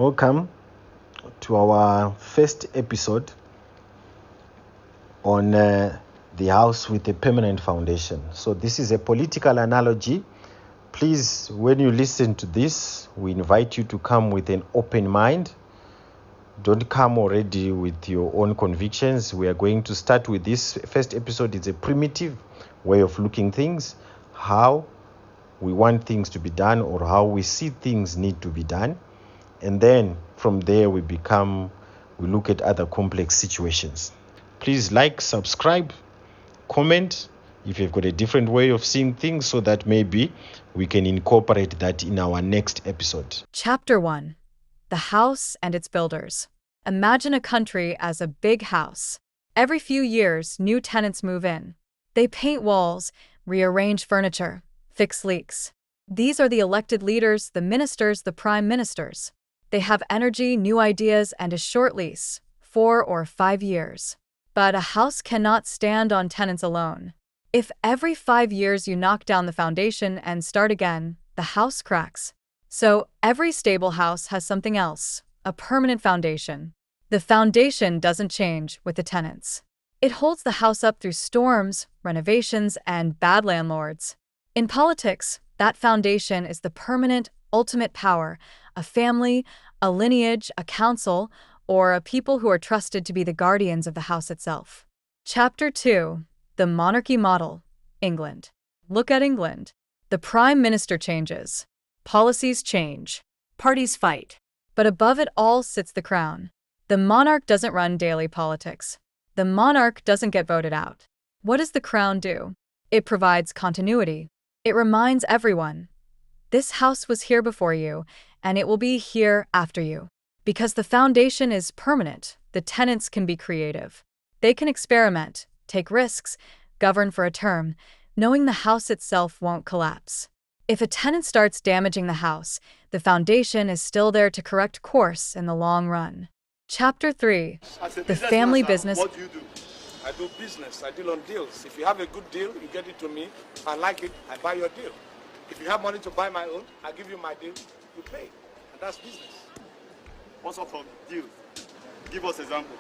Welcome to our first episode on the house with a permanent foundation. So this is a political analogy. Please, when you listen to this, we invite you to come with an open mind. Don't come already with your own convictions. We are going to start with this first episode. It's a primitive way of looking things, how we want things to be done or how we see things need to be done. And then from there we look at other complex situations. Please like, subscribe, comment if you've got a different way of seeing things so that maybe we can incorporate that in our next episode. Chapter 1. The House and its Builders. Imagine a country as a big house. Every few years, new tenants move in. They paint walls, rearrange furniture, fix leaks. These are the elected leaders, the ministers, the prime ministers. They have energy, new ideas, and a short lease, 4 or 5 years. But a house cannot stand on tenants alone. If every 5 years you knock down the foundation and start again, the house cracks. So every stable house has something else, a permanent foundation. The foundation doesn't change with the tenants. It holds the house up through storms, renovations, and bad landlords. In politics, that foundation is the permanent, ultimate power, a family, a lineage, a council, or a people who are trusted to be the guardians of the house itself. Chapter 2. The Monarchy Model. England. Look at England. The Prime Minister changes. Policies change. Parties fight. But above it all sits the crown. The monarch doesn't run daily politics. The monarch doesn't get voted out. What does the crown do? It provides continuity. It reminds everyone, this house was here before you, and it will be here after you. Because the foundation is permanent, the tenants can be creative. They can experiment, take risks, govern for a term, knowing the house itself won't collapse. If a tenant starts damaging the house, the foundation is still there to correct course in the long run. Chapter 3. The Family Business. What do? I do business. I deal on deals. If you have a good deal, you get it to me. If I like it, I buy your deal. If you have money to buy my own, I give you my deal, you pay. And that's business. What sort of deal? Give us example.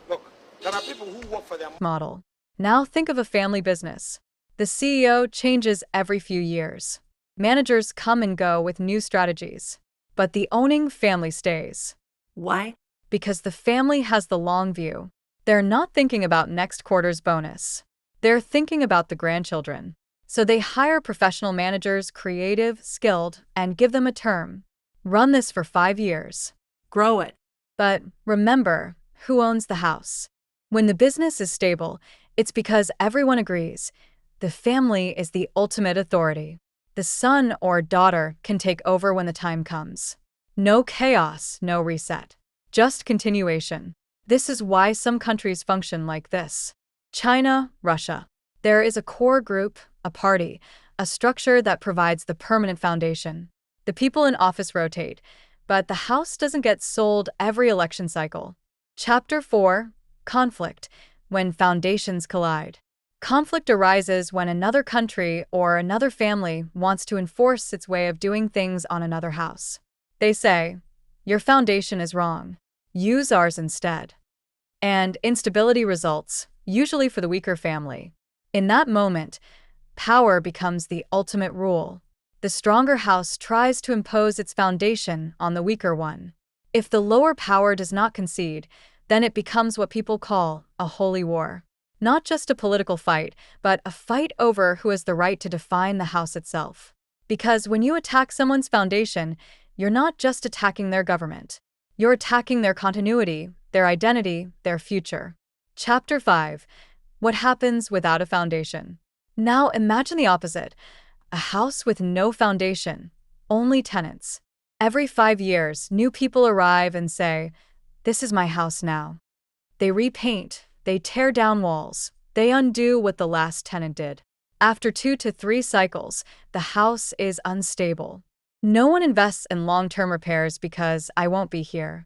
Look, there are people who work for their Model. Now think of a family business. The CEO changes every few years. Managers come and go with new strategies. But the owning family stays. Why? Because the family has the long view. They're not thinking about next quarter's bonus. They're thinking about the grandchildren. So they hire professional managers, creative, skilled, and give them a term. Run this for 5 years. Grow it. But remember, who owns the house? When the business is stable, it's because everyone agrees. The family is the ultimate authority. The son or daughter can take over when the time comes. No chaos, no reset. Just continuation. This is why some countries function like this. China, Russia. There is a core group, a party, a structure that provides the permanent foundation. The people in office rotate, but the house doesn't get sold every election cycle. Chapter 4. Conflict. When foundations collide. Conflict arises when another country or another family wants to enforce its way of doing things on another house. They say, your foundation is wrong. Use ours instead. And instability results, usually for the weaker family. In that moment, power becomes the ultimate rule. The stronger house tries to impose its foundation on the weaker one. If the lower power does not concede, then it becomes what people call a holy war. Not just a political fight, but a fight over who has the right to define the house itself. Because when you attack someone's foundation, you're not just attacking their government. You're attacking their continuity, their identity, their future. Chapter 5. What happens without a foundation? Now imagine the opposite. A house with no foundation, only tenants. Every 5 years, new people arrive and say, this is my house now. They repaint, they tear down walls, they undo what the last tenant did. After 2 to 3 cycles, the house is unstable. No one invests in long-term repairs because I won't be here.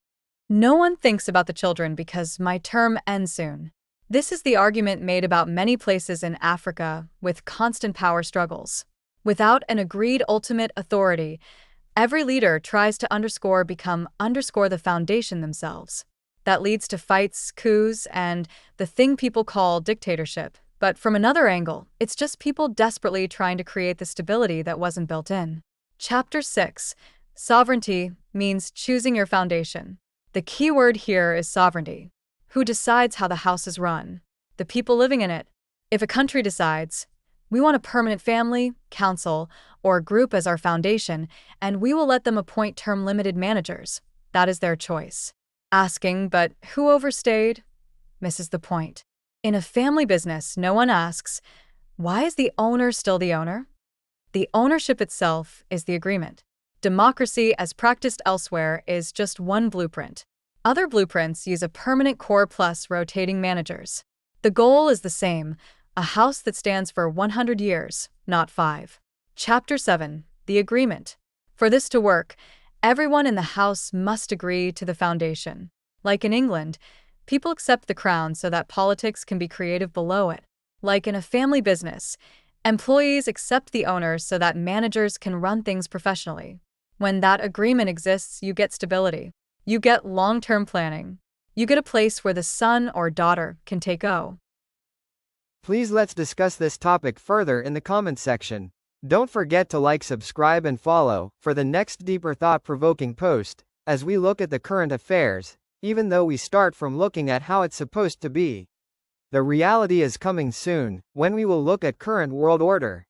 No one thinks about the children because my term ends soon. This is the argument made about many places in Africa with constant power struggles. Without an agreed ultimate authority, Every leader tries to become the foundation themselves. That leads to fights, coups, and the thing people call dictatorship. But from another angle, it's just people desperately trying to create the stability that wasn't built in. Chapter 6. Sovereignty means choosing your foundation. The key word here is sovereignty. Who decides how the house is run? The people living in it. If a country decides, we want a permanent family, council, or group as our foundation, and we will let them appoint term-limited managers, that is their choice. Asking, but who overstayed? Misses the point. In a family business, no one asks, why is the owner still the owner? The ownership itself is the agreement. Democracy, as practiced elsewhere, is just one blueprint. Other blueprints use a permanent core plus rotating managers. The goal is the same, a house that stands for 100 years, not 5. Chapter 7. The agreement. For this to work, everyone in the house must agree to the foundation. Like in England, people accept the crown so that politics can be creative below it. Like in a family business, employees accept the owners so that managers can run things professionally. When that agreement exists, you get stability. You get long-term planning. You get a place where the son or daughter can take over. Please let's discuss this topic further in the comments section. Don't forget to like, subscribe, and follow for the next deeper thought-provoking post as we look at the current affairs, even though we start from looking at how it's supposed to be. The reality is coming soon, when we will look at current world order.